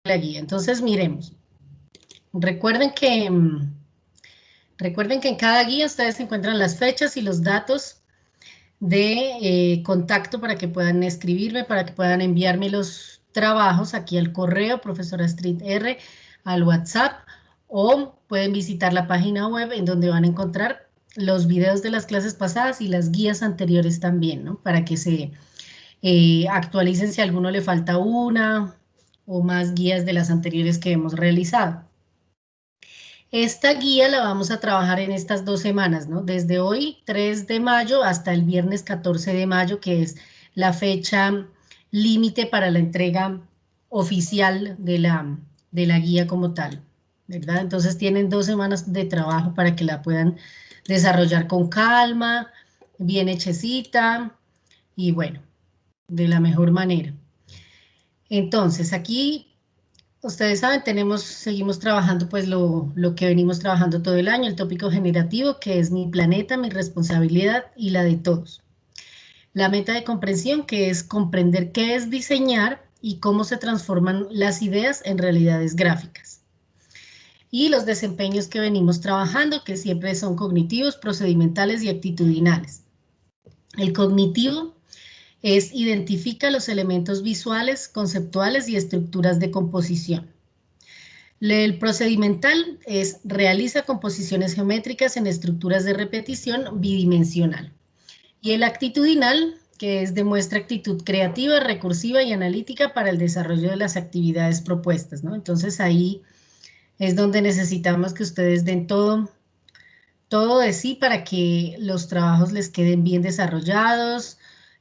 la guía. Entonces, miremos. Recuerden que en cada guía ustedes encuentran las fechas y los datos de contacto para que puedan escribirme, para que puedan enviarme los trabajos aquí al correo, profesora Astrid R, al WhatsApp, o pueden visitar la página web en donde van a encontrar los videos de las clases pasadas y las guías anteriores también, ¿no? Para que se actualicen si a alguno le falta una o más guías de las anteriores que hemos realizado. Esta guía la vamos a trabajar en estas 2 semanas, ¿no? Desde hoy, 3 de mayo, hasta el viernes 14 de mayo, que es la fecha límite para la entrega oficial de la guía como tal, ¿verdad? Entonces tienen 2 semanas de trabajo para que la puedan desarrollar con calma, bien hechecita y bueno, de la mejor manera. Entonces, aquí ustedes saben, seguimos trabajando pues lo que venimos trabajando todo el año, el tópico generativo, que es mi planeta, mi responsabilidad y la de todos. La meta de comprensión, que es comprender qué es diseñar y cómo se transforman las ideas en realidades gráficas. Y los desempeños que venimos trabajando, que siempre son cognitivos, procedimentales y actitudinales. El cognitivo identifica los elementos visuales, conceptuales y estructuras de composición. El procedimental realiza composiciones geométricas en estructuras de repetición bidimensional. Y el actitudinal, que demuestra actitud creativa, recursiva y analítica para el desarrollo de las actividades propuestas, ¿no? Entonces ahí es donde necesitamos que ustedes den todo de sí para que los trabajos les queden bien desarrollados,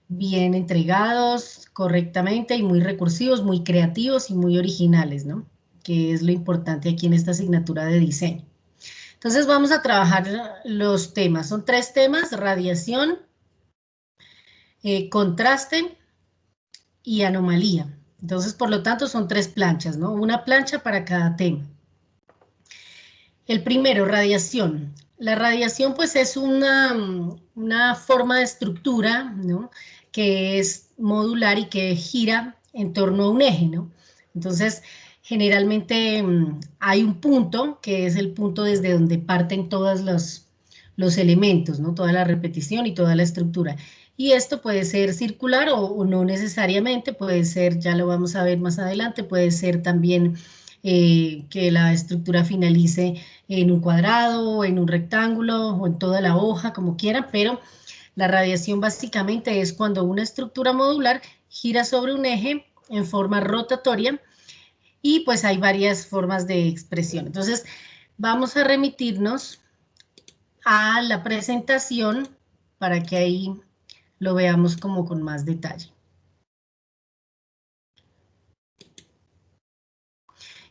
bien entregados correctamente y muy recursivos, muy creativos y muy originales, ¿no? Que es lo importante aquí en esta asignatura de diseño. Entonces vamos a trabajar los temas. Son 3 temas: radiación, contraste y anomalía. Entonces, por lo tanto, son 3 planchas, ¿no? Una plancha para cada tema. El primero, radiación. La radiación, pues, es una forma de estructura, ¿no? Que es modular y que gira en torno a un eje, ¿no? Entonces, generalmente hay un punto, que es el punto desde donde parten todos los elementos, ¿no? Toda la repetición y toda la estructura. Y esto puede ser circular o no necesariamente, puede ser, ya lo vamos a ver más adelante, puede ser también que la estructura finalice en un cuadrado, en un rectángulo o en toda la hoja, como quieran, pero la radiación básicamente es cuando una estructura modular gira sobre un eje en forma rotatoria y pues hay varias formas de expresión. Entonces vamos a remitirnos a la presentación para que ahí lo veamos como con más detalle.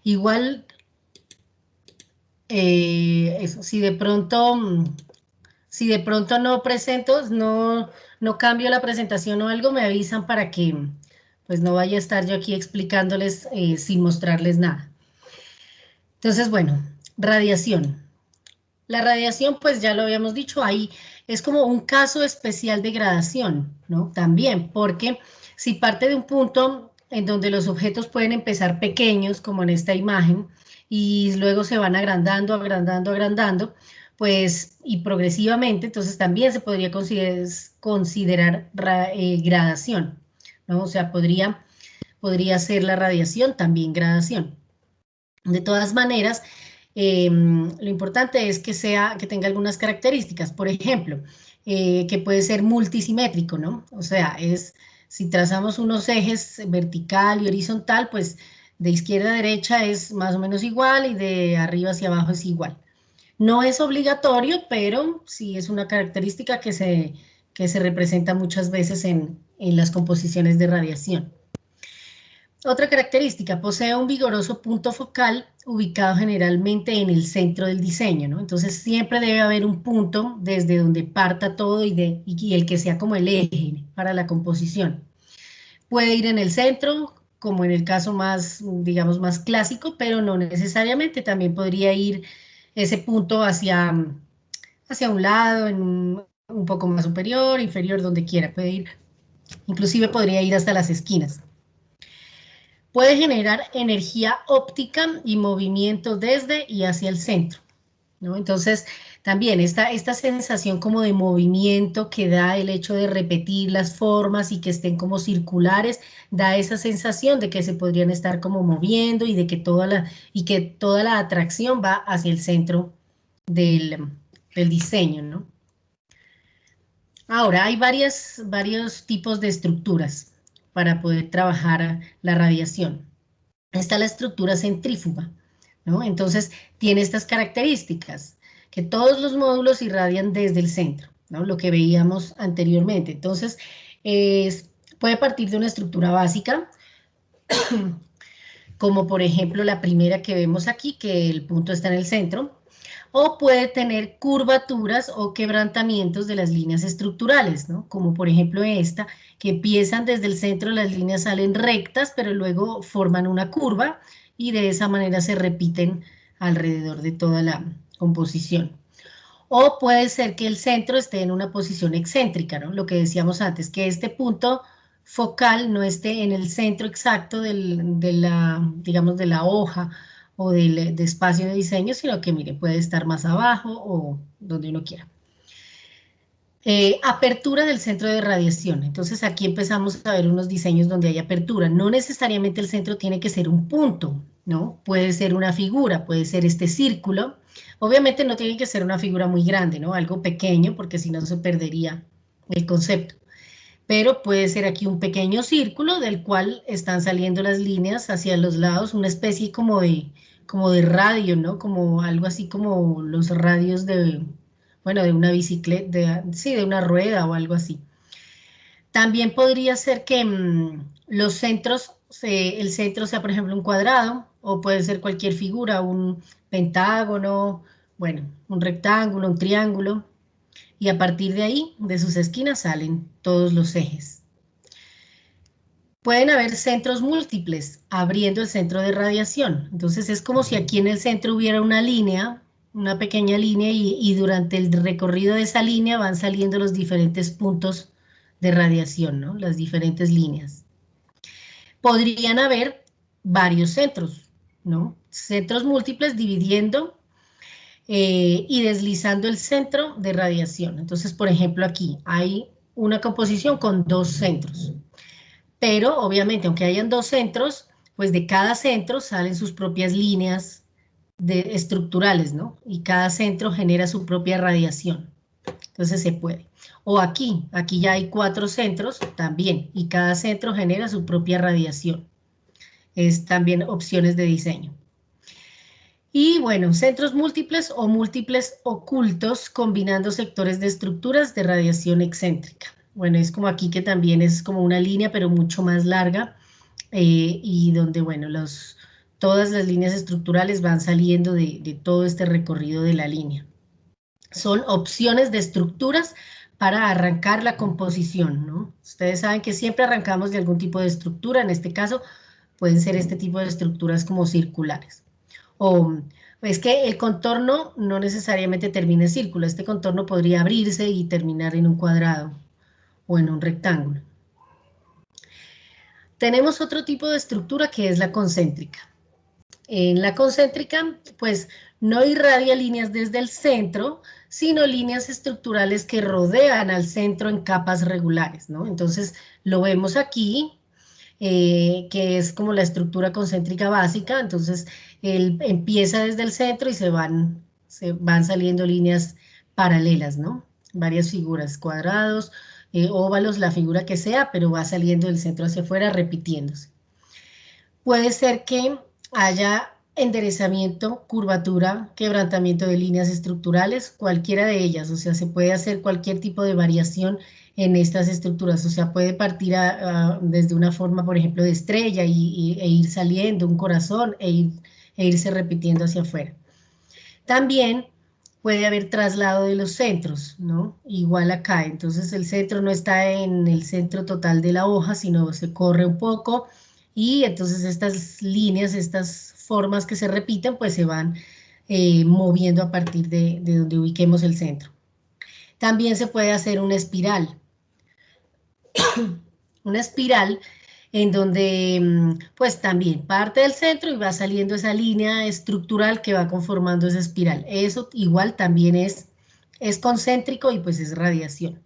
Igual, eso, si de pronto no presento, no cambio la presentación o algo, me avisan para que pues no vaya a estar yo aquí explicándoles sin mostrarles nada. Entonces, bueno, radiación. La radiación, pues ya lo habíamos dicho, ahí es como un caso especial de gradación, ¿no? También, porque si parte de un punto en donde los objetos pueden empezar pequeños, como en esta imagen, y luego se van agrandando, agrandando, agrandando, pues, y progresivamente, entonces también se podría considerar gradación, ¿no? O sea, podría ser la radiación también gradación. De todas maneras, lo importante es que tenga algunas características. Por ejemplo, que puede ser multisimétrico, ¿no? O sea, si trazamos unos ejes vertical y horizontal, pues de izquierda a derecha es más o menos igual y de arriba hacia abajo es igual. No es obligatorio, pero sí es una característica que se representa muchas veces en las composiciones de radiación. Otra característica, posee un vigoroso punto focal ubicado generalmente en el centro del diseño, ¿no? Entonces siempre debe haber un punto desde donde parta todo y el que sea como el eje para la composición. Puede ir en el centro, como en el caso más, digamos, más clásico, pero no necesariamente, también podría ir ese punto hacia un lado, un poco más superior, inferior, donde quiera, puede ir, inclusive podría ir hasta las esquinas. Puede generar energía óptica y movimiento desde y hacia el centro, ¿no? Entonces, también esta sensación como de movimiento que da el hecho de repetir las formas y que estén como circulares, da esa sensación de que se podrían estar como moviendo y de que toda la atracción va hacia el centro del diseño, ¿no? Ahora, hay varios tipos de estructuras para poder trabajar la radiación. Está la estructura centrífuga, ¿no? Entonces, tiene estas características, que todos los módulos irradian desde el centro, ¿no? Lo que veíamos anteriormente. Entonces, puede partir de una estructura básica, como por ejemplo la primera que vemos aquí, que el punto está en el centro, o puede tener curvaturas o quebrantamientos de las líneas estructurales, ¿no? Como por ejemplo esta, que empiezan desde el centro, las líneas salen rectas, pero luego forman una curva y de esa manera se repiten alrededor de toda la composición. O puede ser que el centro esté en una posición excéntrica, ¿no? Lo que decíamos antes, que este punto focal no esté en el centro exacto digamos, de la hoja o del espacio de diseño, sino que, mire, puede estar más abajo o donde uno quiera. Apertura del centro de radiación. Entonces aquí empezamos a ver unos diseños donde hay apertura. No necesariamente el centro tiene que ser un punto, ¿no? Puede ser una figura, puede ser este círculo. Obviamente no tiene que ser una figura muy grande, ¿no? Algo pequeño, porque si no se perdería el concepto. Pero puede ser aquí un pequeño círculo del cual están saliendo las líneas hacia los lados, una especie como de radio, ¿no? Como algo así como los radios bueno, de una bicicleta, sí, de una rueda o algo así. También podría ser que los centros, el centro sea, por ejemplo, un cuadrado, o puede ser cualquier figura, un pentágono, bueno, un rectángulo, un triángulo, y a partir de ahí, de sus esquinas, salen todos los ejes. Pueden haber centros múltiples, abriendo el centro de radiación. Entonces es como si aquí en el centro hubiera una línea, una pequeña línea, y durante el recorrido de esa línea van saliendo los diferentes puntos de radiación, ¿no? Las diferentes líneas. Podrían haber varios centros, ¿no? Centros múltiples dividiendo y deslizando el centro de radiación. Entonces, por ejemplo, aquí hay una composición con dos centros. Pero obviamente, aunque hayan dos centros, pues de cada centro salen sus propias líneas estructurales, ¿no? Y cada centro genera su propia radiación. Entonces se puede. O aquí ya hay 4 centros también, y cada centro genera su propia radiación. Es también opciones de diseño. Y bueno, centros múltiples o múltiples ocultos combinando sectores de estructuras de radiación excéntrica. Bueno, es como aquí que también es como una línea, pero mucho más larga, y donde, bueno, todas las líneas estructurales van saliendo de todo este recorrido de la línea. Son opciones de estructuras para arrancar la composición, ¿no? Ustedes saben que siempre arrancamos de algún tipo de estructura, en este caso pueden ser este tipo de estructuras como circulares. O es que el contorno no necesariamente termina en círculo, este contorno podría abrirse y terminar en un cuadrado o en un rectángulo. Tenemos otro tipo de estructura que es la concéntrica. En la concéntrica, pues no irradia líneas desde el centro, sino líneas estructurales que rodean al centro en capas regulares, ¿no? Entonces lo vemos aquí, que es como la estructura concéntrica básica. Entonces él empieza desde el centro y se van saliendo líneas paralelas, ¿no? Varias figuras, cuadrados, óvalos, la figura que sea, pero va saliendo del centro hacia afuera repitiéndose. Puede ser que haya enderezamiento, curvatura, quebrantamiento de líneas estructurales, cualquiera de ellas, o sea, se puede hacer cualquier tipo de variación en estas estructuras, o sea, puede partir desde una forma, por ejemplo, de estrella e ir saliendo, un corazón, e irse repitiendo hacia afuera. También puede haber traslado de los centros, ¿no? Igual acá, entonces el centro no está en el centro total de la hoja, sino se corre un poco, y entonces estas líneas, estas formas que se repiten, pues se van moviendo a partir de donde ubiquemos el centro. También se puede hacer una espiral. Una espiral en donde pues también parte del centro y va saliendo esa línea estructural que va conformando esa espiral. Eso igual también es concéntrico y pues es radiación.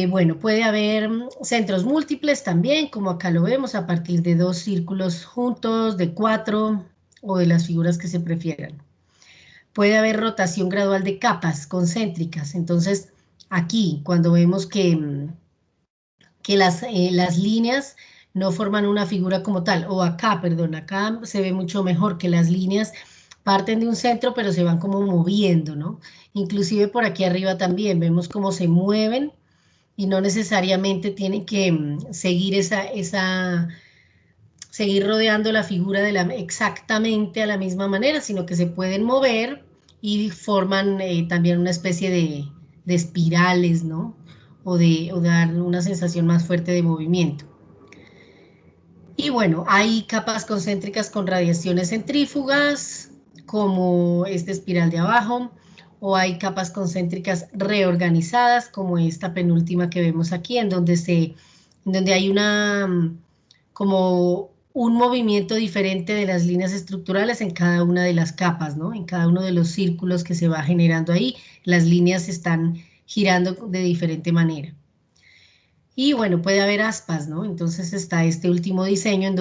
Bueno, puede haber centros múltiples también, como acá lo vemos, a partir de 2 círculos juntos, de 4 o de las figuras que se prefieran. Puede haber rotación gradual de capas concéntricas. Entonces, aquí, cuando vemos que las líneas no forman una figura como tal, o acá, perdón, acá se ve mucho mejor que las líneas parten de un centro, pero se van como moviendo, ¿no? Inclusive por aquí arriba también vemos cómo se mueven y no necesariamente tienen que seguir rodeando la figura exactamente a la misma manera, sino que se pueden mover y forman también una especie de espirales, ¿no? O dar una sensación más fuerte de movimiento. Y bueno, hay capas concéntricas con radiaciones centrífugas, como esta espiral de abajo, o hay capas concéntricas reorganizadas, como esta penúltima que vemos aquí, en donde hay como un movimiento diferente de las líneas estructurales en cada una de las capas, ¿no? En cada uno de los círculos que se va generando ahí, las líneas están girando de diferente manera. Y bueno, puede haber aspas, ¿no? Entonces está este último diseño en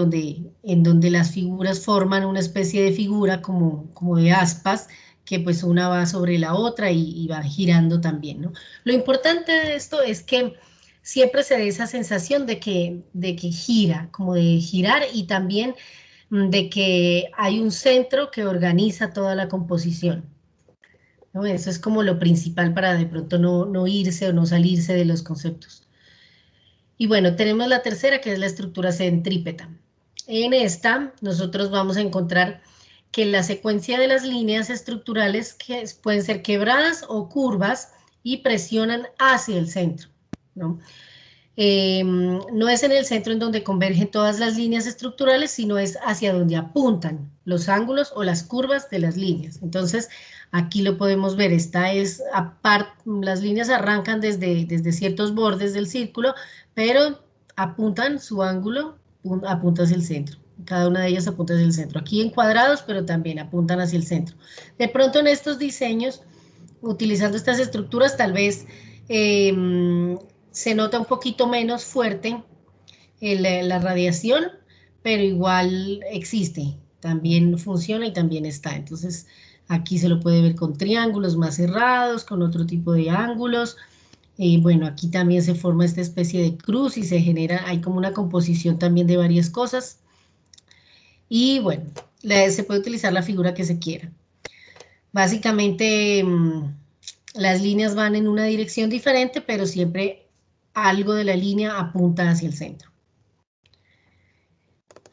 donde las figuras forman una especie de figura como de aspas, que pues una va sobre la otra y va girando también, ¿no? Lo importante de esto es que siempre se dé esa sensación de que gira, como de girar y también de que hay un centro que organiza toda la composición, ¿no? Eso es como lo principal para de pronto no irse o no salirse de los conceptos. Y bueno, tenemos la tercera, que es la estructura centrípeta. En esta, nosotros vamos a encontrar que la secuencia de las líneas estructurales pueden ser quebradas o curvas y presionan hacia el centro, ¿no? No es en el centro en donde convergen todas las líneas estructurales, sino es hacia donde apuntan los ángulos o las curvas de las líneas. Entonces, aquí lo podemos ver, las líneas arrancan desde ciertos bordes del círculo, pero apuntan su ángulo, apunta hacia el centro. Cada una de ellas apunta hacia el centro. Aquí en cuadrados, pero también apuntan hacia el centro. De pronto en estos diseños, utilizando estas estructuras, tal vez se nota un poquito menos fuerte la radiación, pero igual existe, también funciona y también está. Entonces, aquí se lo puede ver con triángulos más cerrados, con otro tipo de ángulos. Bueno, aquí también se forma esta especie de cruz y hay como una composición también de varias cosas. Y bueno, se puede utilizar la figura que se quiera. Básicamente, las líneas van en una dirección diferente, pero siempre algo de la línea apunta hacia el centro.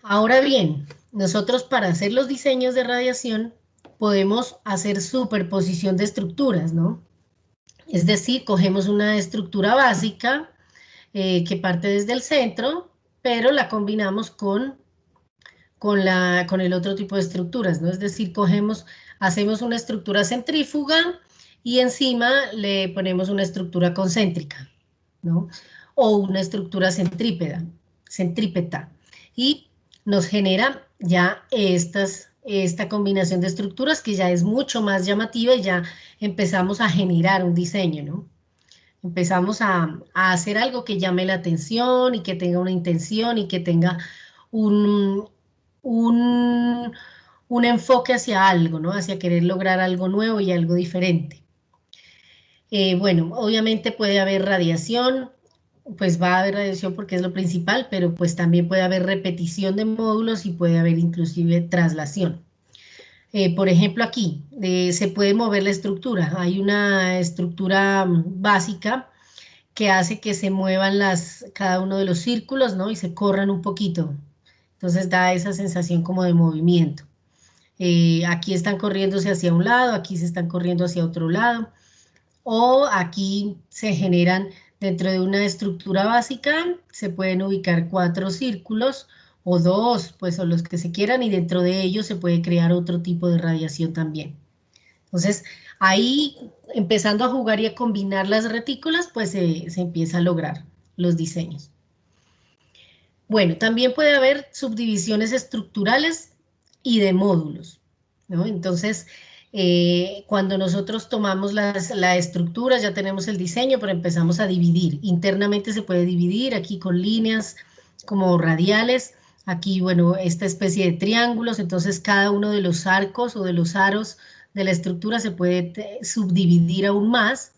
Ahora bien, nosotros para hacer los diseños de radiación podemos hacer superposición de estructuras, ¿no? Es decir, cogemos una estructura básica que parte desde el centro, pero la combinamos con el otro tipo de estructuras, ¿no? Es decir, hacemos una estructura centrífuga y encima le ponemos una estructura concéntrica, ¿no? O una estructura centrípeta. Y nos genera ya esta combinación de estructuras que ya es mucho más llamativa y ya empezamos a generar un diseño, ¿no? Empezamos a hacer algo que llame la atención y que tenga una intención y que tenga un, un, un enfoque hacia algo, ¿no? Hacia querer lograr algo nuevo y algo diferente. Bueno, obviamente puede haber radiación, pues va a haber radiación porque es lo principal, pero pues también puede haber repetición de módulos y puede haber inclusive traslación. Por ejemplo, aquí se puede mover la estructura. Hay una estructura básica que hace que se muevan cada uno de los círculos, ¿no? Y se corran un poquito. Entonces da esa sensación como de movimiento. Aquí están corriéndose hacia un lado, aquí se están corriendo hacia otro lado, o aquí se generan dentro de una estructura básica, se pueden ubicar 4 círculos o 2, pues o los que se quieran, y dentro de ellos se puede crear otro tipo de radiación también. Entonces, ahí empezando a jugar y a combinar las retículas, pues se empieza a lograr los diseños. Bueno, también puede haber subdivisiones estructurales y de módulos, ¿no? Entonces, cuando nosotros tomamos la estructura, ya tenemos el diseño, pero empezamos a dividir. Internamente se puede dividir aquí con líneas como radiales. Aquí, bueno, esta especie de triángulos, entonces cada uno de los arcos o de los aros de la estructura se puede subdividir aún más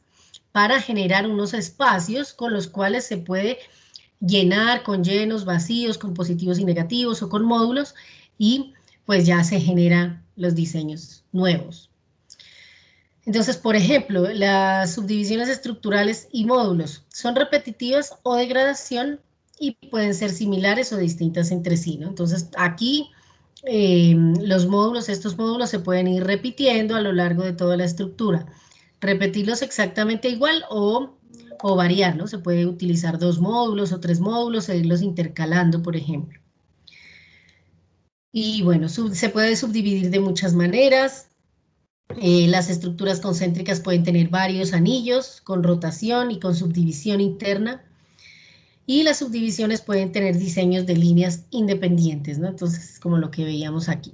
para generar unos espacios con los cuales se puede llenar con llenos, vacíos, con positivos y negativos o con módulos y pues ya se generan los diseños nuevos. Entonces, por ejemplo, las subdivisiones estructurales y módulos son repetitivas o de gradación y pueden ser similares o distintas entre sí, ¿no? Entonces, aquí los módulos, estos módulos se pueden ir repitiendo a lo largo de toda la estructura. Repetirlos exactamente igual o variar, ¿no? Se puede utilizar 2 módulos o 3 módulos e irlos intercalando, por ejemplo. Y bueno, se puede subdividir de muchas maneras. Las estructuras concéntricas pueden tener varios anillos con rotación y con subdivisión interna. Y las subdivisiones pueden tener diseños de líneas independientes, ¿no? Entonces, como lo que veíamos aquí.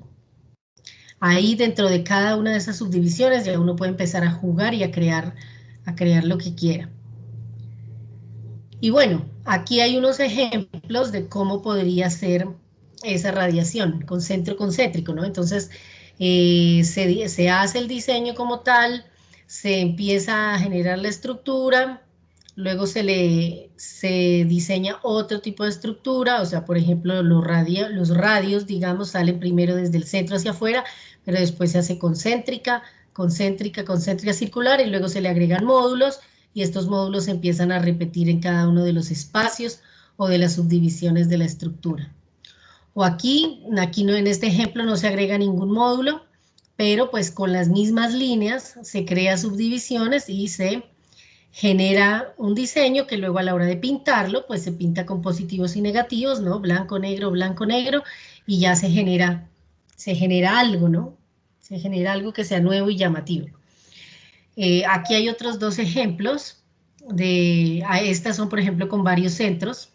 Ahí dentro de cada una de esas subdivisiones ya uno puede empezar a jugar y a crear lo que quiera. Y bueno, aquí hay unos ejemplos de cómo podría ser esa radiación con centro concéntrico, ¿no? Entonces, se hace el diseño como tal, se empieza a generar la estructura, luego se diseña otro tipo de estructura, o sea, por ejemplo, los radios, digamos, salen primero desde el centro hacia afuera, pero después se hace concéntrica, concéntrica, concéntrica circular, y luego se le agregan módulos, y estos módulos se empiezan a repetir en cada uno de los espacios o de las subdivisiones de la estructura. O aquí no, en este ejemplo no se agrega ningún módulo, pero pues con las mismas líneas se crea subdivisiones y se genera un diseño que luego a la hora de pintarlo, pues se pinta con positivos y negativos, ¿no? Blanco, negro, y ya se genera algo, ¿no? Se genera algo que sea nuevo y llamativo. Aquí hay otros 2 ejemplos, estas son por ejemplo con varios centros,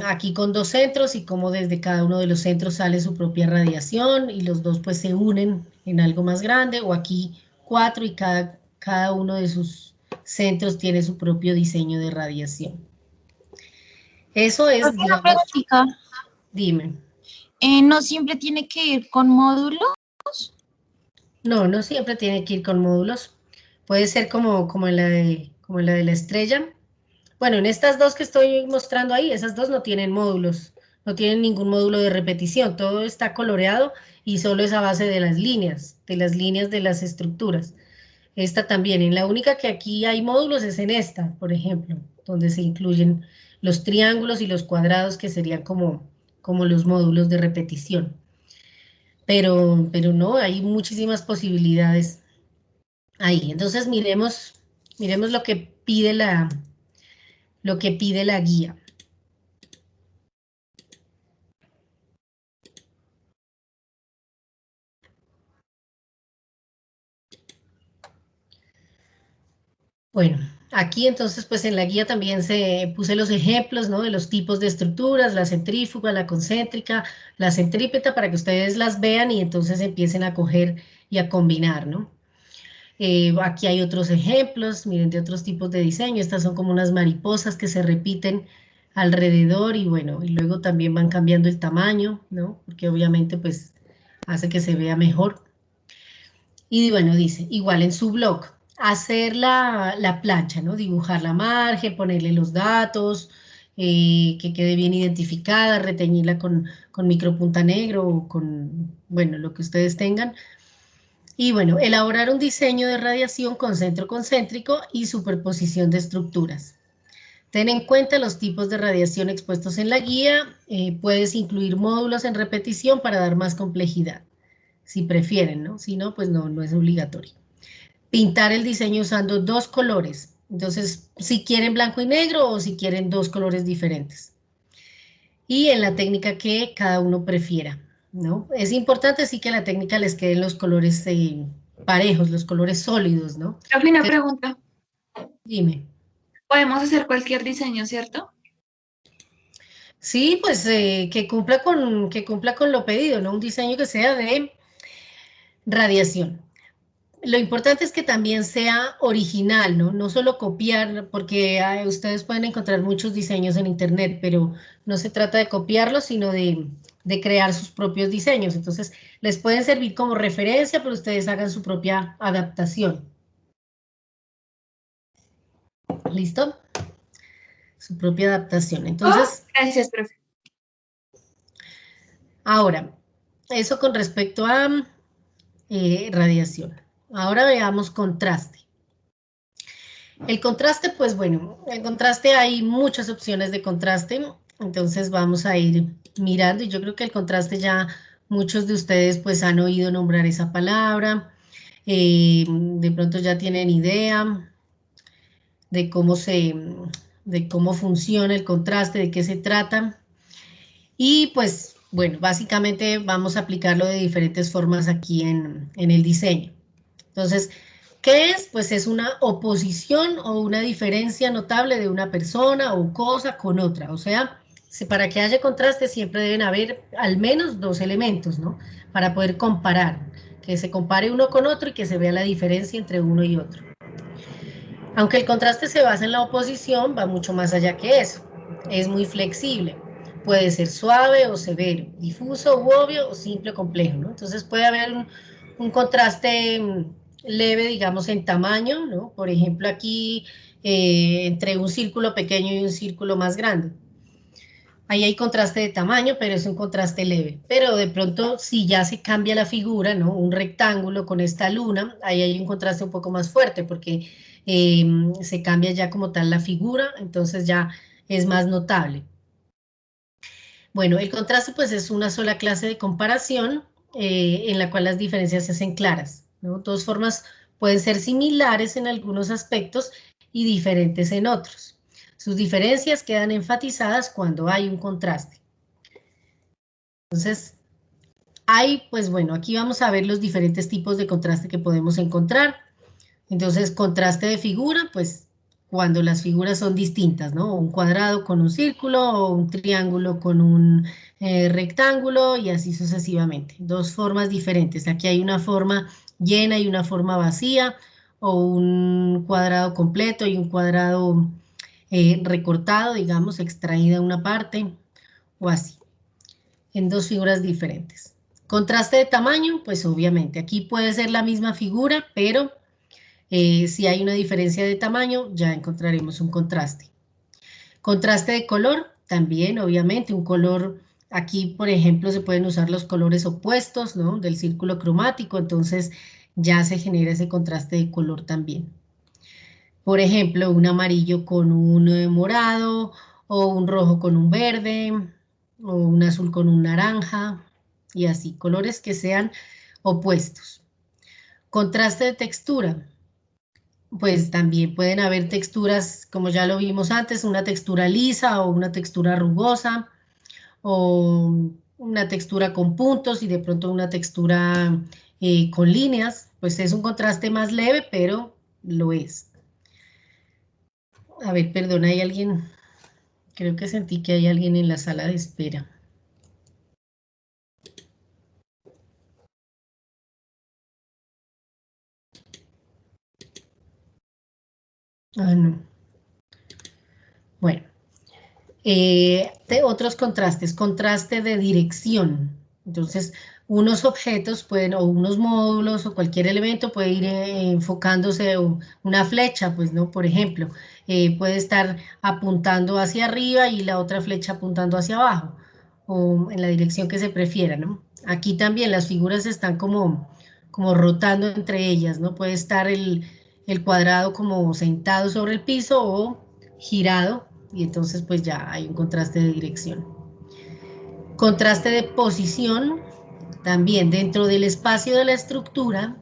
aquí con 2 centros y como desde cada uno de los centros sale su propia radiación y los dos pues se unen en algo más grande, o aquí 4 y cada uno de sus centros tiene su propio diseño de radiación. Eso es, Una digamos, preguntita. dime. ¿No siempre tiene que ir con módulo? No, no siempre tiene que ir con módulos. Puede ser como en la de la estrella. Bueno, en estas 2 que estoy mostrando ahí, esas 2 no tienen módulos, no tienen ningún módulo de repetición, todo está coloreado y solo es a base de las líneas de las estructuras. Esta también, en la única que aquí hay módulos es en esta, por ejemplo, donde se incluyen los triángulos y los cuadrados que serían como los módulos de repetición. Pero no, hay muchísimas posibilidades ahí. Entonces miremos lo que pide la guía. Bueno, aquí entonces pues en la guía también se puse los ejemplos, ¿no? De los tipos de estructuras, la centrífuga, la concéntrica, la centrípeta, para que ustedes las vean y entonces empiecen a coger y a combinar, ¿no? Aquí hay otros ejemplos, miren, de otros tipos de diseño. Estas son como unas mariposas que se repiten alrededor y bueno, y luego también van cambiando el tamaño, ¿no? Porque obviamente pues hace que se vea mejor. Y bueno, dice, igual en su blog, hacer la plancha, ¿no? Dibujar la margen, ponerle los datos, que quede bien identificada, reteñirla con micropunta negro o con, bueno, lo que ustedes tengan. Y bueno, elaborar un diseño de radiación con centro concéntrico y superposición de estructuras. Ten en cuenta los tipos de radiación expuestos en la guía, puedes incluir módulos en repetición para dar más complejidad, si prefieren, ¿no? Si no, pues no es obligatorio. Pintar el diseño usando 2 colores, entonces si quieren blanco y negro o si quieren 2 colores diferentes. Y en la técnica que cada uno prefiera, ¿no? Es importante sí que a la técnica les queden los colores parejos, los colores sólidos, ¿no? Profe, una pregunta. Dime. Podemos hacer cualquier diseño, ¿cierto? Sí, pues que cumpla con lo pedido, ¿no? Un diseño que sea de radiación. Lo importante es que también sea original, ¿no? No solo copiar, porque ustedes pueden encontrar muchos diseños en internet, pero no se trata de copiarlos, sino de crear sus propios diseños. Entonces, les pueden servir como referencia, pero ustedes hagan su propia adaptación. ¿Listo? Su propia adaptación. Entonces, Gracias, profe. ahora, eso con respecto a radiación. Ahora veamos contraste. El contraste, pues bueno, el contraste hay muchas opciones de contraste, entonces vamos a ir mirando y yo creo que el contraste ya muchos de ustedes pues han oído nombrar esa palabra, de pronto ya tienen idea de de cómo funciona el contraste, de qué se trata y pues bueno, básicamente vamos a aplicarlo de diferentes formas aquí en el diseño. Entonces, ¿qué es? Pues es una oposición o una diferencia notable de una persona o cosa con otra. O sea, para que haya contraste siempre deben haber al menos dos elementos, ¿no? Para poder comparar, que se compare uno con otro y que se vea la diferencia entre uno y otro. Aunque el contraste se basa en la oposición, va mucho más allá que eso. Es muy flexible. Puede ser suave o severo, difuso u obvio o simple o complejo, ¿no? Entonces puede haber un contraste leve, digamos, en tamaño, ¿no? Por ejemplo, aquí entre un círculo pequeño y un círculo más grande. Ahí hay contraste de tamaño, pero es un contraste leve. Pero de pronto, si ya se cambia la figura, ¿no? Un rectángulo con esta luna, ahí hay un contraste un poco más fuerte porque se cambia ya como tal la figura, entonces ya es más notable. Bueno, el contraste pues es una sola clase de comparación en la cual las diferencias se hacen claras, ¿no? Dos formas pueden ser similares en algunos aspectos y diferentes en otros. Sus diferencias quedan enfatizadas cuando hay un contraste. Entonces, pues bueno, aquí vamos a ver los diferentes tipos de contraste que podemos encontrar. Entonces, contraste de figura, pues cuando las figuras son distintas, ¿no? Un cuadrado con un círculo o un triángulo con un rectángulo y así sucesivamente. Dos formas diferentes. Aquí hay una forma llena y una forma vacía o un cuadrado completo y un cuadrado recortado, digamos, extraída una parte o así, en dos figuras diferentes. Contraste de tamaño, pues obviamente aquí puede ser la misma figura, pero si hay una diferencia de tamaño, ya encontraremos un contraste. Contraste de color, también obviamente un color, aquí por ejemplo se pueden usar los colores opuestos, ¿no? Del círculo cromático, entonces ya se genera ese contraste de color también. Por ejemplo, un amarillo con un morado, o un rojo con un verde, o un azul con un naranja, y así, colores que sean opuestos. Contraste de textura, pues también pueden haber texturas, como ya lo vimos antes, una textura lisa o una textura rugosa, o una textura con puntos y de pronto una textura con líneas, pues es un contraste más leve, pero lo es. A ver, perdón, hay alguien, creo que sentí que hay alguien en la sala de espera. Ah, no. Bueno. Otros contrastes, contraste de dirección. Entonces, unos objetos pueden, o unos módulos, o cualquier elemento puede ir enfocándose, o una flecha, pues, ¿no? Por ejemplo, puede estar apuntando hacia arriba y la otra flecha apuntando hacia abajo, o en la dirección que se prefiera, ¿no? Aquí también las figuras están como rotando entre ellas, ¿no? Puede estar el cuadrado como sentado sobre el piso o girado y entonces pues ya hay un contraste de dirección. Contraste de posición, también dentro del espacio de la estructura,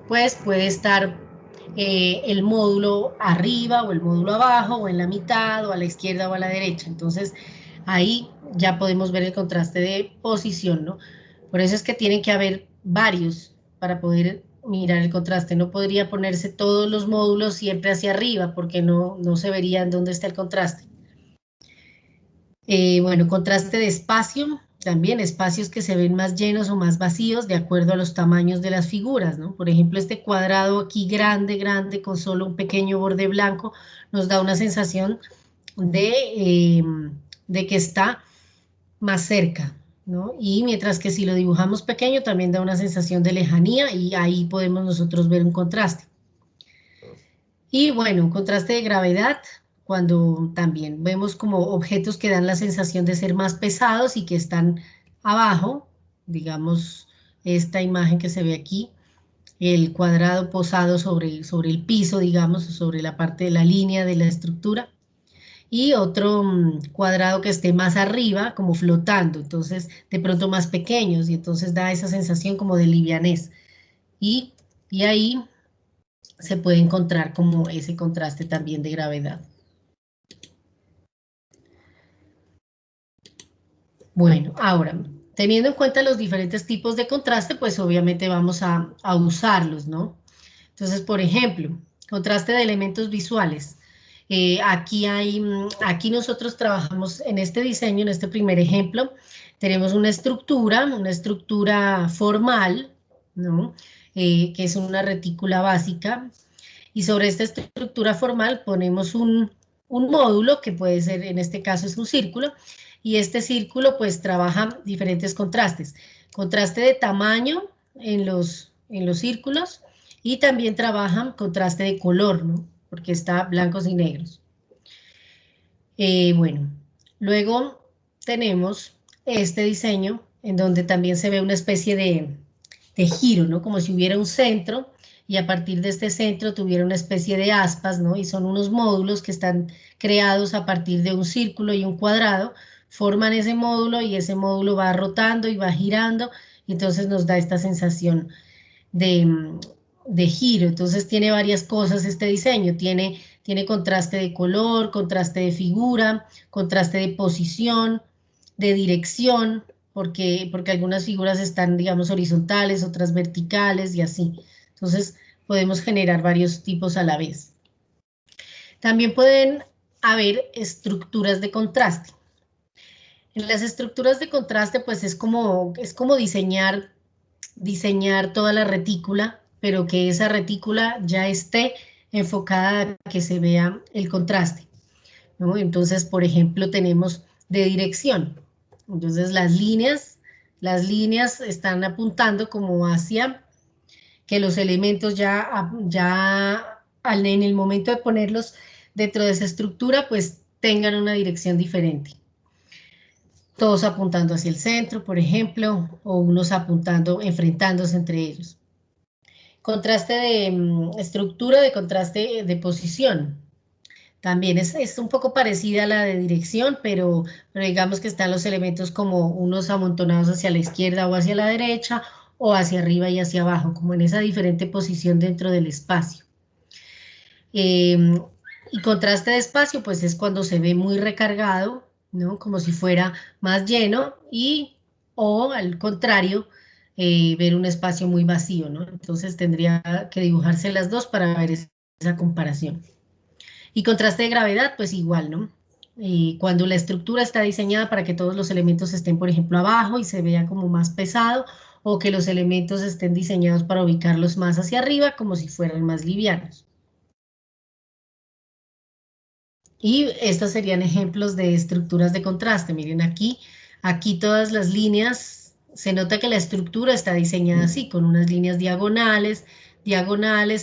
pues puede estar el módulo arriba o el módulo abajo o en la mitad o a la izquierda o a la derecha. Entonces ahí ya podemos ver el contraste de posición, ¿no? Por eso es que tienen que haber varios para poder mirar el contraste. No podría ponerse todos los módulos siempre hacia arriba porque no se vería en dónde está el contraste. Bueno, contraste de espacio, también espacios que se ven más llenos o más vacíos de acuerdo a los tamaños de las figuras, ¿no? Por ejemplo, este cuadrado aquí grande, grande, con solo un pequeño borde blanco, nos da una sensación de, de que está más cerca, ¿no? Y mientras que si lo dibujamos pequeño también da una sensación de lejanía y ahí podemos nosotros ver un contraste. Y bueno, un contraste de gravedad, cuando también vemos como objetos que dan la sensación de ser más pesados y que están abajo, digamos, esta imagen que se ve aquí, el cuadrado posado sobre el piso, digamos, sobre la parte de la línea de la estructura, y otro cuadrado que esté más arriba, como flotando, entonces de pronto más pequeños, y entonces da esa sensación como de livianez. Y, y ahí se puede encontrar como ese contraste también de gravedad. Bueno, ahora, teniendo en cuenta los diferentes tipos de contraste, pues obviamente vamos a usarlos, ¿no? Entonces, por ejemplo, contraste de elementos visuales. Aquí nosotros trabajamos en este diseño, en este primer ejemplo, tenemos una estructura formal, ¿no? Que es una retícula básica, y sobre esta estructura formal ponemos un módulo, que puede ser, en este caso es un círculo, y este círculo pues trabaja diferentes contrastes. Contraste de tamaño en los círculos, y también trabajan contraste de color, ¿no? Porque está blancos y negros. Bueno, luego tenemos este diseño en donde también se ve una especie de giro, ¿no? Como si hubiera un centro y a partir de este centro tuviera una especie de aspas, ¿no? Y son unos módulos que están creados a partir de un círculo y un cuadrado, forman ese módulo y ese módulo va rotando y va girando, y entonces nos da esta sensación de, de giro. Entonces tiene varias cosas este diseño, tiene contraste de color, contraste de figura, contraste de posición, de dirección, porque algunas figuras están, digamos, horizontales, otras verticales y así. Entonces podemos generar varios tipos a la vez. También pueden haber estructuras de contraste. En las estructuras de contraste, pues es como diseñar toda la retícula, pero que esa retícula ya esté enfocada a que se vea el contraste, ¿no? Entonces, por ejemplo, tenemos de dirección. Entonces, las líneas están apuntando como hacia que los elementos en el momento de ponerlos dentro de esa estructura, pues tengan una dirección diferente. Todos apuntando hacia el centro, por ejemplo, o unos apuntando, enfrentándose entre ellos. Contraste de estructura, de contraste de posición. También es un poco parecida a la de dirección, pero digamos que están los elementos como unos amontonados hacia la izquierda o hacia la derecha, o hacia arriba y hacia abajo, como en esa diferente posición dentro del espacio. Y contraste de espacio, pues es cuando se ve muy recargado, ¿no? Como si fuera más lleno, o al contrario, ver un espacio muy vacío, ¿no? Entonces tendría que dibujarse las dos para ver esa comparación. Y contraste de gravedad, pues igual, ¿no? Cuando la estructura está diseñada para que todos los elementos estén, por ejemplo, abajo y se vea como más pesado, o que los elementos estén diseñados para ubicarlos más hacia arriba, como si fueran más livianos. Y estos serían ejemplos de estructuras de contraste. Miren aquí todas las líneas, se nota que la estructura está diseñada así, con unas líneas diagonales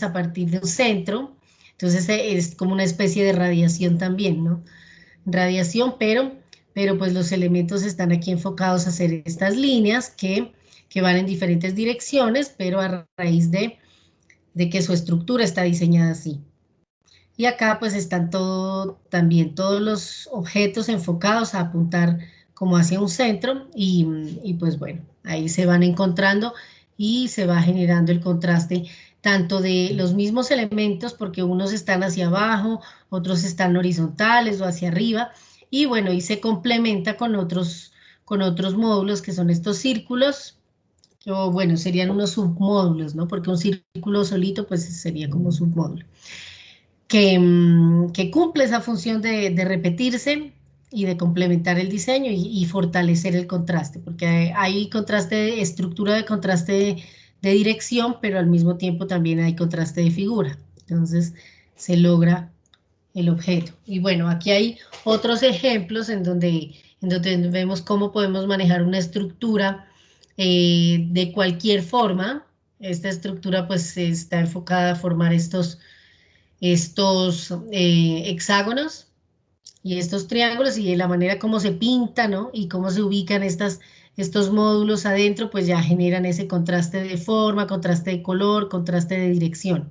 a partir de un centro. Entonces es como una especie de radiación también, ¿no? Radiación, pero pues los elementos están aquí enfocados a hacer estas líneas que van en diferentes direcciones, pero a raíz de que su estructura está diseñada así. Y acá pues están también todos los objetos enfocados a apuntar como hacia un centro, y pues bueno, ahí se van encontrando y se va generando el contraste tanto de los mismos elementos, porque unos están hacia abajo, otros están horizontales o hacia arriba, y bueno, y se complementa con otros módulos que son estos círculos, o bueno, serían unos submódulos, ¿no? Porque un círculo solito pues sería como submódulo que cumple esa función de repetirse, y de complementar el diseño y fortalecer el contraste, porque hay contraste de estructura, de contraste de dirección, pero al mismo tiempo también hay contraste de figura. Entonces se logra el objeto. Y bueno, aquí hay otros ejemplos en donde vemos cómo podemos manejar una estructura de cualquier forma. Esta estructura pues está enfocada a formar estos hexágonos y estos triángulos, y de la manera como se pinta, ¿no? Y cómo se ubican estos módulos adentro, pues ya generan ese contraste de forma, contraste de color, contraste de dirección.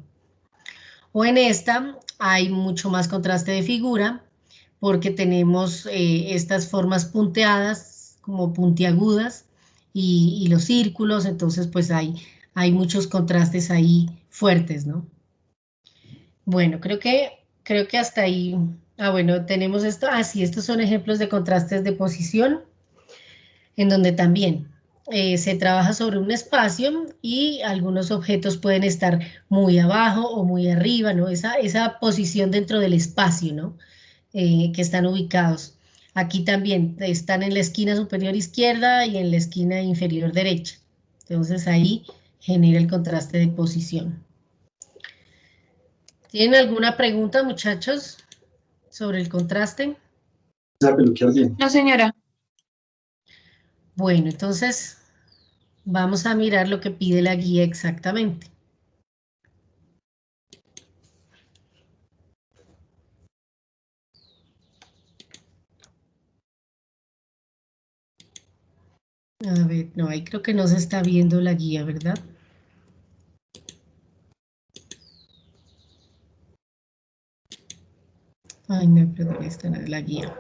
O en esta hay mucho más contraste de figura, porque tenemos estas formas punteadas, como puntiagudas, y los círculos, entonces pues hay muchos contrastes ahí fuertes, ¿no? Bueno, creo que hasta ahí. Ah, bueno, tenemos esto. Ah, sí, estos son ejemplos de contrastes de posición, en donde también se trabaja sobre un espacio y algunos objetos pueden estar muy abajo o muy arriba, ¿no? Esa posición dentro del espacio, ¿no? Que están ubicados. Aquí también están en la esquina superior izquierda y en la esquina inferior derecha. Entonces ahí genera el contraste de posición. ¿Tienen alguna pregunta, muchachos, sobre el contraste? No, señora. Bueno, entonces vamos a mirar lo que pide la guía exactamente. A ver, no, ahí creo que no se está viendo la guía, ¿verdad? Ay, no, perdón, esta no es la guía.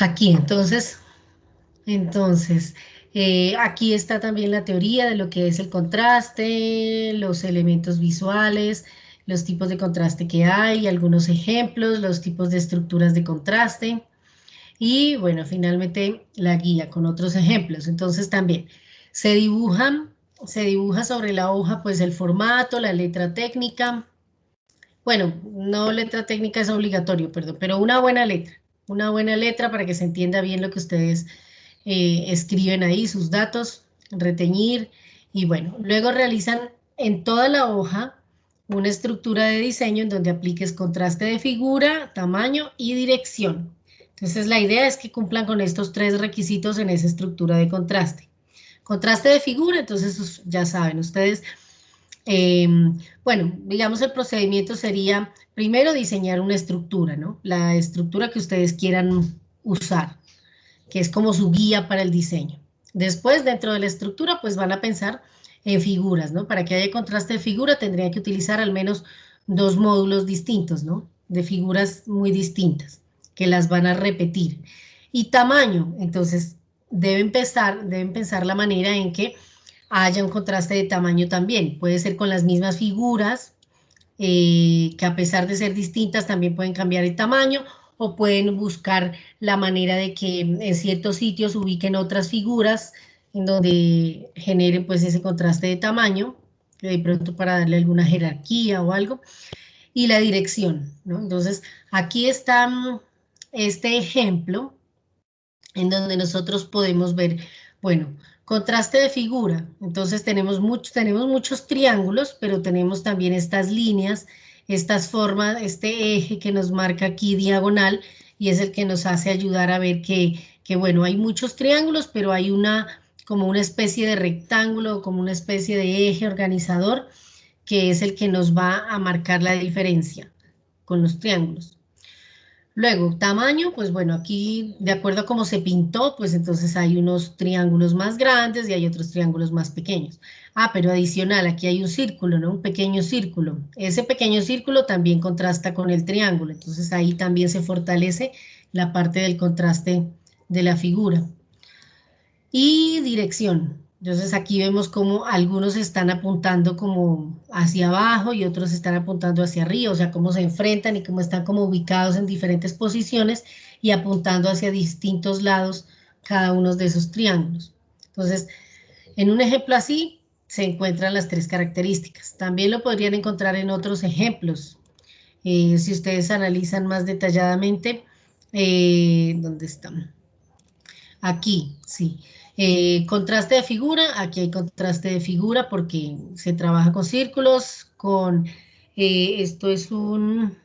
Aquí, entonces, aquí está también la teoría de lo que es el contraste, los elementos visuales, los tipos de contraste que hay, algunos ejemplos, los tipos de estructuras de contraste y, bueno, finalmente la guía con otros ejemplos. Entonces también se dibuja sobre la hoja pues el formato, la letra técnica. Bueno, no letra técnica es obligatorio, perdón, pero una buena letra para que se entienda bien lo que ustedes escriben ahí, sus datos, reteñir, y bueno, luego realizan en toda la hoja una estructura de diseño en donde apliques contraste de figura, tamaño y dirección. Entonces la idea es que cumplan con estos tres requisitos en esa estructura de contraste. Contraste de figura, entonces ya saben ustedes. Bueno, digamos el procedimiento sería primero diseñar una estructura, ¿no? La estructura que ustedes quieran usar, que es como su guía para el diseño. Después, dentro de la estructura, pues van a pensar en figuras, ¿no? Para que haya contraste de figura tendría que utilizar al menos dos módulos distintos, ¿no? De figuras muy distintas, que las van a repetir. Y tamaño, entonces deben pensar la manera en que haya un contraste de tamaño también. Puede ser con las mismas figuras, que a pesar de ser distintas también pueden cambiar el tamaño, o pueden buscar la manera de que en ciertos sitios ubiquen otras figuras en donde generen pues ese contraste de tamaño, de pronto para darle alguna jerarquía o algo, y la dirección, ¿no? Entonces aquí está este ejemplo en donde nosotros podemos ver, bueno, contraste de figura. Entonces tenemos muchos triángulos, pero tenemos también estas líneas, estas formas, este eje que nos marca aquí diagonal, y es el que nos hace ayudar a ver que bueno, hay muchos triángulos, pero hay como una especie de rectángulo, como una especie de eje organizador, que es el que nos va a marcar la diferencia con los triángulos. Luego, tamaño, pues bueno, aquí de acuerdo a cómo se pintó, pues entonces hay unos triángulos más grandes y hay otros triángulos más pequeños. Ah, pero adicional, aquí hay un círculo, ¿no? Un pequeño círculo. Ese pequeño círculo también contrasta con el triángulo, entonces ahí también se fortalece la parte del contraste de la figura. Y dirección. Entonces aquí vemos como algunos están apuntando como hacia abajo y otros están apuntando hacia arriba, o sea, cómo se enfrentan y cómo están como ubicados en diferentes posiciones y apuntando hacia distintos lados cada uno de esos triángulos. Entonces, en un ejemplo así, se encuentran las tres características. También lo podrían encontrar en otros ejemplos. Si ustedes analizan más detalladamente, ¿dónde están? Aquí, sí. Contraste de figura, aquí hay contraste de figura porque se trabaja con círculos, esto es un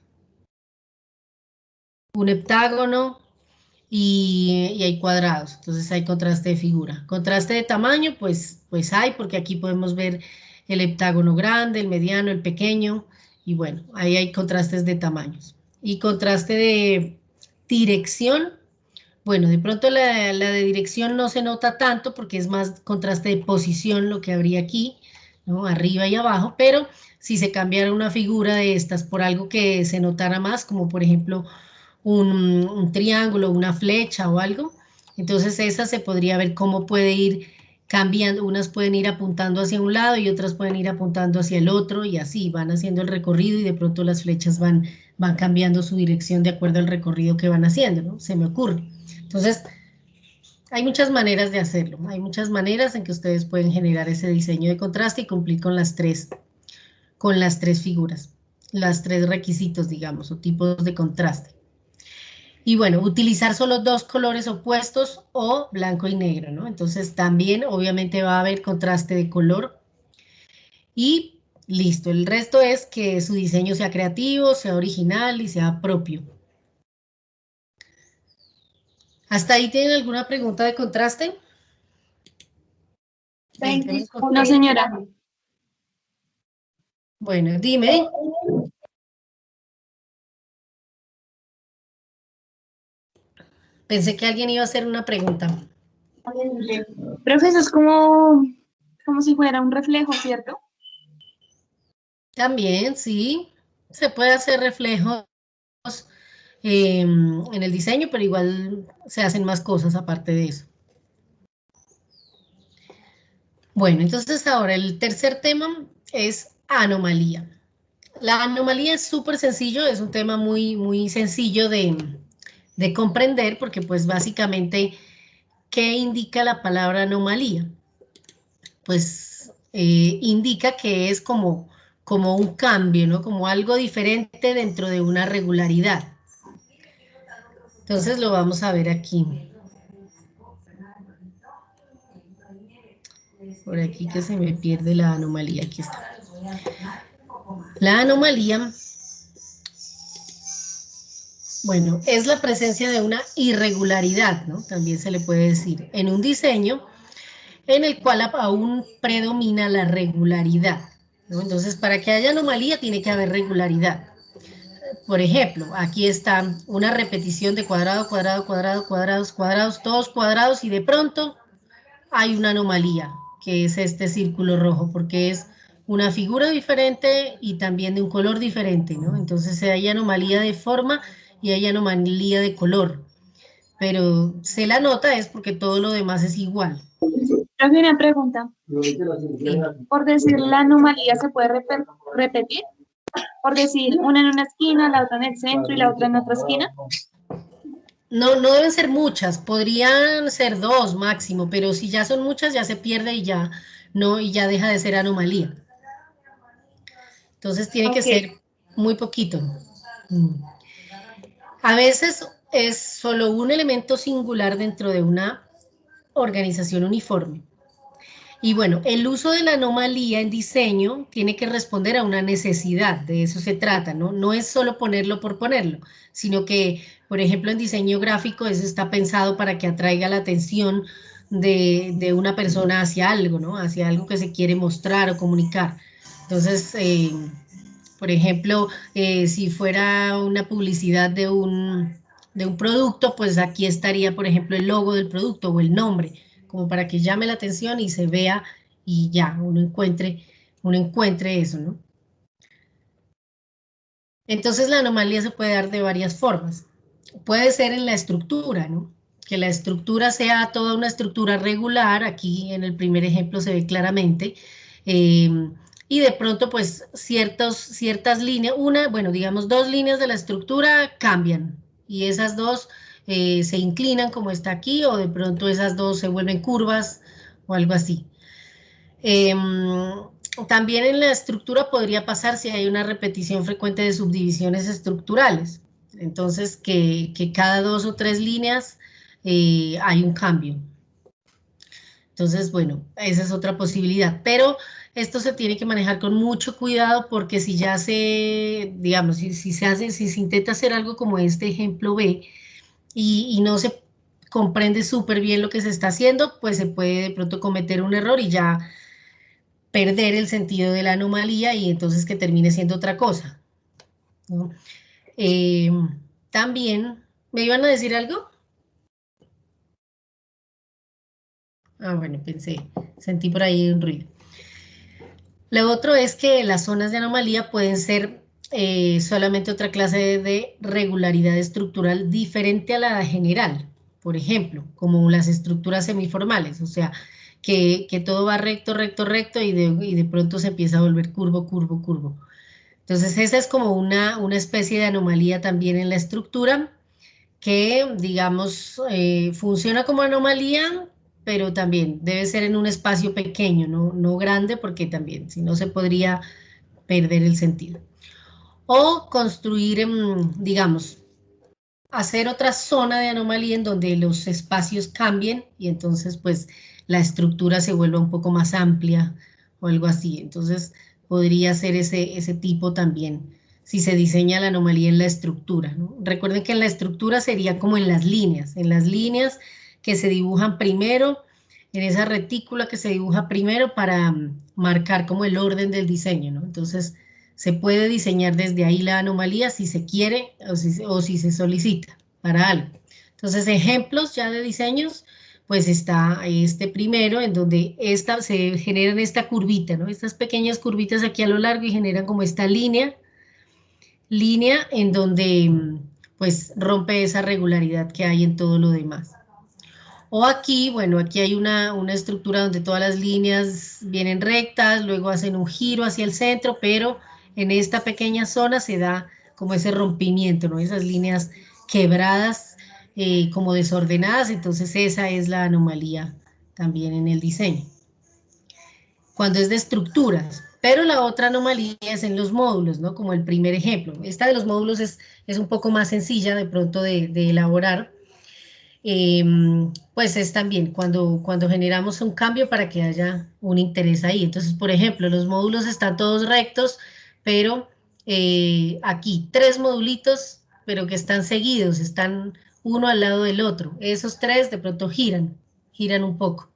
heptágono y hay cuadrados, entonces hay contraste de figura. Contraste de tamaño, pues hay, porque aquí podemos ver el heptágono grande, el mediano, el pequeño, y bueno, ahí hay contrastes de tamaños. Y contraste de dirección, bueno, de pronto la de dirección no se nota tanto porque es más contraste de posición lo que habría aquí, ¿no? Arriba y abajo, pero si se cambiara una figura de estas por algo que se notara más, como por ejemplo un triángulo, una flecha o algo, entonces esa se podría ver cómo puede ir cambiando, unas pueden ir apuntando hacia un lado y otras pueden ir apuntando hacia el otro y así van haciendo el recorrido y de pronto las flechas van cambiando su dirección de acuerdo al recorrido que van haciendo, ¿no? Se me ocurre. Entonces, hay muchas maneras de hacerlo, hay muchas maneras en que ustedes pueden generar ese diseño de contraste y cumplir con las tres figuras, las tres requisitos, digamos, o tipos de contraste. Y bueno, utilizar solo dos colores opuestos o blanco y negro, ¿no? Entonces también obviamente va a haber contraste de color y listo. El resto es que su diseño sea creativo, sea original y sea propio. ¿Hasta ahí tienen alguna pregunta de contraste? No, señora. Bueno, dime. Pensé que alguien iba a hacer una pregunta. Profe, eso es como si fuera un reflejo, ¿cierto? También, sí, se puede hacer reflejos en el diseño, pero igual se hacen más cosas aparte de eso. Bueno, entonces ahora el tercer tema es anomalía. La anomalía es súper sencillo, es un tema muy sencillo de comprender porque pues básicamente, ¿qué indica la palabra anomalía? Pues indica que es como un cambio, ¿no? Como algo diferente dentro de una regularidad. Entonces lo vamos a ver aquí. Por aquí que se me pierde la anomalía, aquí está. La anomalía, bueno, es la presencia de una irregularidad, ¿no? También se le puede decir, en un diseño en el cual aún predomina la regularidad, ¿no? Entonces, para que haya anomalía tiene que haber regularidad. Por ejemplo, aquí está una repetición de cuadrado, cuadrado, cuadrado, cuadrados, cuadrados, todos cuadrados y de pronto hay una anomalía, que es este círculo rojo, porque es una figura diferente y también de un color diferente, ¿no? Entonces hay anomalía de forma y hay anomalía de color, pero se la nota es porque todo lo demás es igual. Profe, una pregunta. Por decir la anomalía, ¿se puede repetir? Por decir, una en una esquina, la otra en el centro y la otra en otra esquina. No, no deben ser muchas, podrían ser dos máximo, pero si ya son muchas ya se pierde y ya no, y ya deja de ser anomalía. Entonces tiene que ser muy poquito. A veces es solo un elemento singular dentro de una organización uniforme. Y bueno, el uso de la anomalía en diseño tiene que responder a una necesidad, de eso se trata, ¿no? No es solo ponerlo por ponerlo, sino que, por ejemplo, en diseño gráfico eso está pensado para que atraiga la atención de una persona hacia algo, ¿no? Hacia algo que se quiere mostrar o comunicar. Entonces, por ejemplo, si fuera una publicidad de un producto, pues aquí estaría, por ejemplo, el logo del producto o el nombre, como para que llame la atención y se vea y ya, uno encuentre eso, ¿no? Entonces la anomalía se puede dar de varias formas. Puede ser en la estructura, ¿no? Que la estructura sea toda una estructura regular, aquí en el primer ejemplo se ve claramente, eh, y de pronto pues ciertas líneas, bueno, digamos dos líneas de la estructura cambian, y esas dos se inclinan como está aquí, o de pronto esas dos se vuelven curvas, o algo así. También en la estructura podría pasar si hay una repetición frecuente de subdivisiones estructurales. Entonces, que cada 2 o 3 líneas hay un cambio. Entonces, bueno, esa es otra posibilidad. Pero esto se tiene que manejar con mucho cuidado porque si ya se, digamos, si se intenta hacer algo como este ejemplo B y no se comprende súper bien lo que se está haciendo, pues se puede de pronto cometer un error y ya perder el sentido de la anomalía y entonces que termine siendo otra cosa, ¿no? También, ¿me iban a decir algo? Ah, bueno, sentí por ahí un ruido. Lo otro es que las zonas de anomalía pueden ser solamente otra clase de regularidad estructural diferente a la general, por ejemplo, como las estructuras semiformales, o sea, que todo va recto, recto, recto y de pronto se empieza a volver curvo, curvo, curvo. Entonces, esa es como una especie de anomalía también en la estructura que, digamos, funciona como anomalía, pero también debe ser en un espacio pequeño, no grande, porque también, si no, se podría perder el sentido. O construir, digamos, hacer otra zona de anomalía en donde los espacios cambien y entonces, pues, la estructura se vuelva un poco más amplia o algo así. Entonces, podría ser ese tipo también, si se diseña la anomalía en la estructura, ¿no? Recuerden que en la estructura sería como en las líneas que se dibujan primero, en esa retícula que se dibuja primero para marcar como el orden del diseño, ¿no? Entonces, se puede diseñar desde ahí la anomalía si se quiere o si se solicita para algo. Entonces, ejemplos ya de diseños, pues está este primero, en donde se generan esta curvita, ¿no? Estas pequeñas curvitas aquí a lo largo y generan como esta línea en donde pues rompe esa regularidad que hay en todo lo demás. O aquí, bueno, aquí hay una estructura donde todas las líneas vienen rectas, luego hacen un giro hacia el centro, pero en esta pequeña zona se da como ese rompimiento, ¿no? Esas líneas quebradas, como desordenadas, entonces esa es la anomalía también en el diseño. Cuando es de estructuras, pero la otra anomalía es en los módulos, ¿no? Como el primer ejemplo. Esta de los módulos es un poco más sencilla de pronto de elaborar, pues es también cuando generamos un cambio para que haya un interés ahí. Entonces, por ejemplo, los módulos están todos rectos, pero aquí 3 modulitos, pero que están seguidos, están uno al lado del otro. Esos 3 de pronto giran un poco.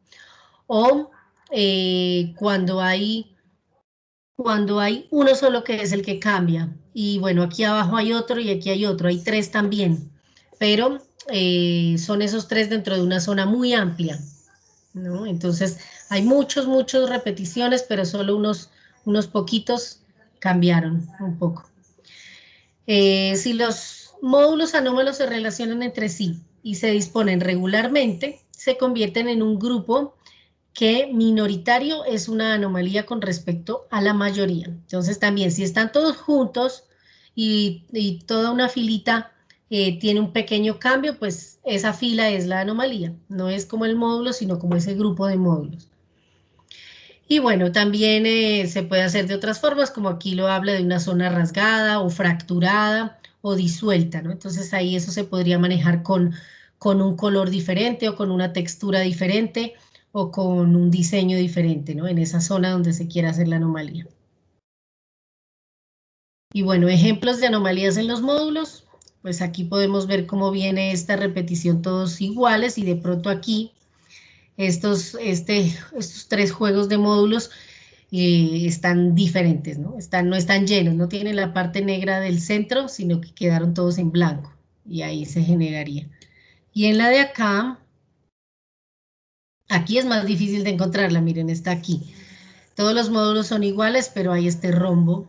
O cuando hay uno solo que es el que cambia. Y bueno, aquí abajo hay otro y aquí hay otro, hay 3 también. Pero son esos 3 dentro de una zona muy amplia, ¿no? Entonces, hay muchas repeticiones, pero solo unos poquitos cambiaron un poco. Si los módulos anómalos se relacionan entre sí y se disponen regularmente, se convierten en un grupo que minoritario es una anomalía con respecto a la mayoría. Entonces, también, si están todos juntos y toda una filita tiene un pequeño cambio, pues esa fila es la anomalía. No es como el módulo, sino como ese grupo de módulos. Y bueno, también se puede hacer de otras formas, como aquí lo habla de una zona rasgada o fracturada o disuelta, ¿no? Entonces ahí eso se podría manejar con un color diferente o con una textura diferente o con un diseño diferente, ¿no? En esa zona donde se quiera hacer la anomalía. Y bueno, ejemplos de anomalías en los módulos, pues aquí podemos ver cómo viene esta repetición todos iguales y de pronto aquí estos 3 juegos de módulos están diferentes, ¿no? No están llenos, no tienen la parte negra del centro, sino que quedaron todos en blanco y ahí se generaría. Y en la de acá, aquí es más difícil de encontrarla, miren, está aquí. Todos los módulos son iguales, pero hay este rombo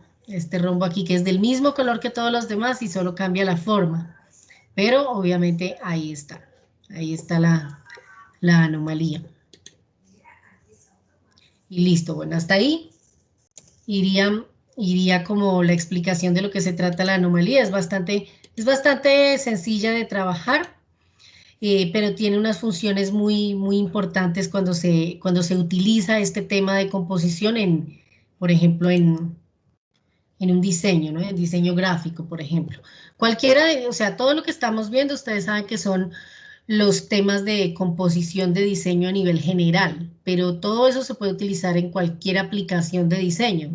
aquí que es del mismo color que todos los demás y solo cambia la forma. Pero obviamente ahí está la anomalía. Y listo, bueno, hasta ahí iría como la explicación de lo que se trata la anomalía. Es bastante sencilla de trabajar. pero tiene unas funciones muy, muy importantes cuando se utiliza este tema de composición por ejemplo, en un diseño, ¿no? En diseño gráfico, por ejemplo. O sea, todo lo que estamos viendo, ustedes saben que son los temas de composición de diseño a nivel general, pero todo eso se puede utilizar en cualquier aplicación de diseño.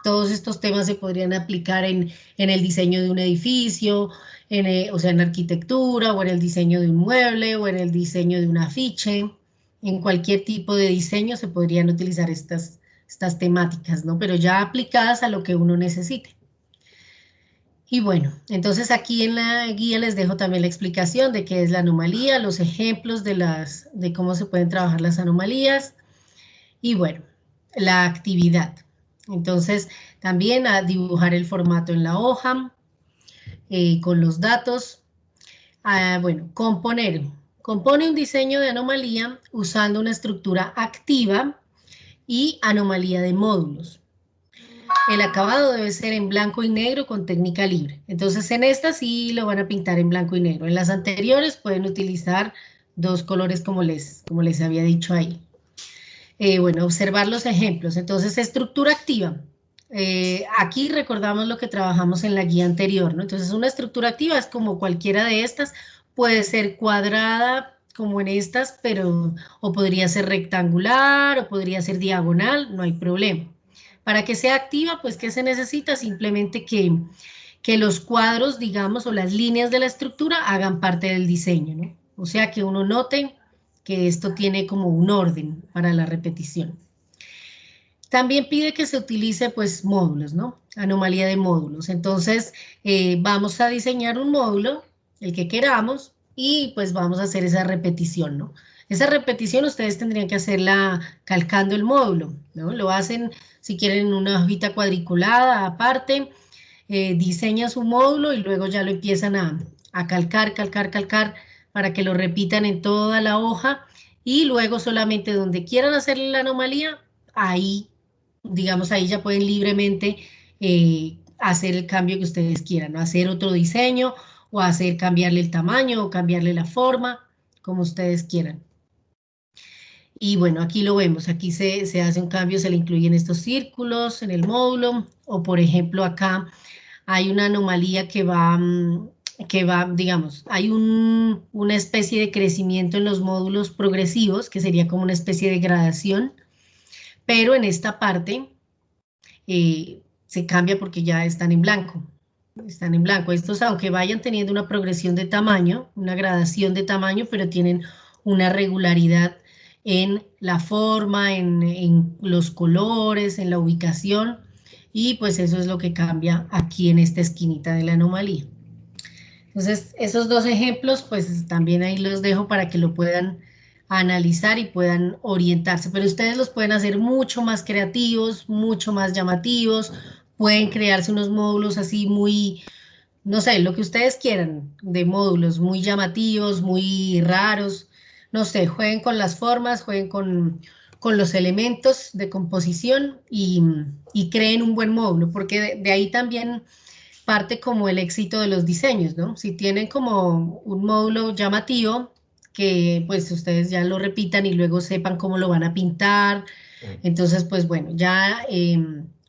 Todos estos temas se podrían aplicar en el diseño de un edificio, o sea, en arquitectura, o en el diseño de un mueble, o en el diseño de un afiche. En cualquier tipo de diseño se podrían utilizar estas temáticas, ¿no? Pero ya aplicadas a lo que uno necesite. Y bueno, entonces aquí en la guía les dejo también la explicación de qué es la anomalía, los ejemplos de cómo se pueden trabajar las anomalías y bueno, la actividad. Entonces también a dibujar el formato en la hoja con los datos. Bueno, compone un diseño de anomalía usando una estructura activa y anomalía de módulos. El acabado debe ser en blanco y negro con técnica libre. Entonces en esta sí lo van a pintar en blanco y negro. En las anteriores pueden utilizar dos colores como les había dicho ahí. Bueno, observar los ejemplos. Entonces, estructura activa. Aquí recordamos lo que trabajamos en la guía anterior, ¿no? Entonces, una estructura activa es como cualquiera de estas. Puede ser cuadrada, como en estas, o podría ser rectangular, o podría ser diagonal, no hay problema. Para que sea activa, pues, ¿qué se necesita? Simplemente que los cuadros, digamos, o las líneas de la estructura hagan parte del diseño, ¿no? O sea, que uno note que esto tiene como un orden para la repetición. También pide que se utilice pues módulos, ¿no? Anomalía de módulos. Entonces vamos a diseñar un módulo, el que queramos, y pues vamos a hacer esa repetición, ¿no? Esa repetición ustedes tendrían que hacerla calcando el módulo, ¿no? Lo hacen si quieren en una hojita cuadriculada aparte, diseñan su módulo y luego ya lo empiezan a calcar para que lo repitan en toda la hoja y luego solamente donde quieran hacer la anomalía, ahí, digamos, ahí ya pueden libremente hacer el cambio que ustedes quieran, ¿no? Hacer otro diseño o cambiarle el tamaño o cambiarle la forma, como ustedes quieran. Y bueno, aquí lo vemos, aquí se hace un cambio, se le incluyen estos círculos en el módulo, o por ejemplo acá hay una anomalía que va, digamos, hay una especie de crecimiento en los módulos progresivos, que sería como una especie de gradación, pero en esta parte se cambia porque ya están en blanco. Están en blanco. Estos, aunque vayan teniendo una progresión de tamaño, una gradación de tamaño, pero tienen una regularidad en la forma, en los colores, en la ubicación, y pues eso es lo que cambia aquí en esta esquinita de la anomalía. Entonces, esos dos ejemplos, pues también ahí los dejo para que lo puedan analizar y puedan orientarse, pero ustedes los pueden hacer mucho más creativos, mucho más llamativos, pueden crearse unos módulos así muy, no sé, lo que ustedes quieran, de módulos muy llamativos, muy raros, no sé, jueguen con las formas, jueguen con los elementos de composición y creen un buen módulo, porque de ahí también parte como el éxito de los diseños, ¿no? Si tienen como un módulo llamativo, que pues ustedes ya lo repitan y luego sepan cómo lo van a pintar, entonces pues bueno, ya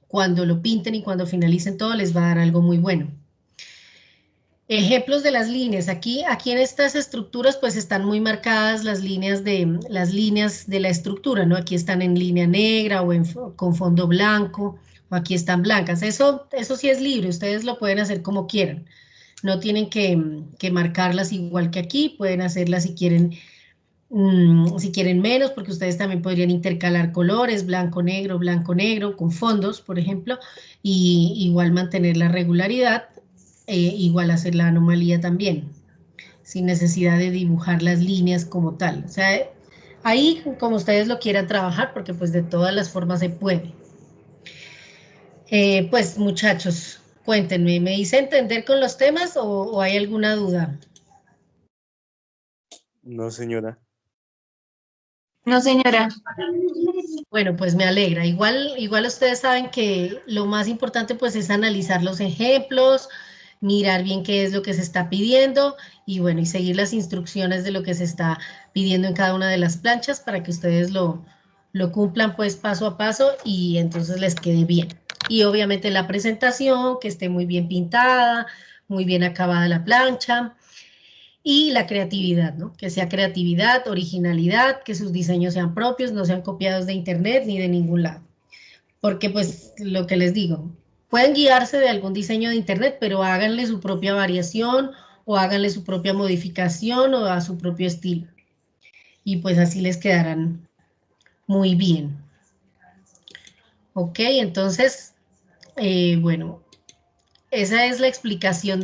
cuando lo pinten y cuando finalicen todo les va a dar algo muy bueno. Ejemplos de las líneas. Aquí en estas estructuras pues están muy marcadas las líneas de la estructura, ¿no? Aquí están en línea negra o con fondo blanco, o aquí están blancas. Eso sí es libre, ustedes lo pueden hacer como quieran. No tienen que marcarlas igual que aquí, pueden hacerlas si quieren menos, porque ustedes también podrían intercalar colores, blanco, negro, con fondos, por ejemplo, y igual mantener la regularidad. Igual hacer la anomalía también, sin necesidad de dibujar las líneas como tal. O sea, ahí como ustedes lo quieran trabajar, porque pues de todas las formas se puede. Pues muchachos, cuéntenme, ¿me hice entender con los temas o hay alguna duda? No, señora. No, señora. Bueno, pues me alegra. Igual ustedes saben que lo más importante pues es analizar los ejemplos, mirar bien qué es lo que se está pidiendo y bueno, y seguir las instrucciones de lo que se está pidiendo en cada una de las planchas para que ustedes lo cumplan pues paso a paso y entonces les quede bien. Y obviamente la presentación, que esté muy bien pintada, muy bien acabada la plancha. Y la creatividad, ¿no? Que sea creatividad, originalidad, que sus diseños sean propios, no sean copiados de internet ni de ningún lado. Porque pues lo que les digo, pueden guiarse de algún diseño de internet, pero háganle su propia variación o háganle su propia modificación o a su propio estilo. Y pues así les quedarán muy bien. Ok, entonces, bueno, esa es la explicación de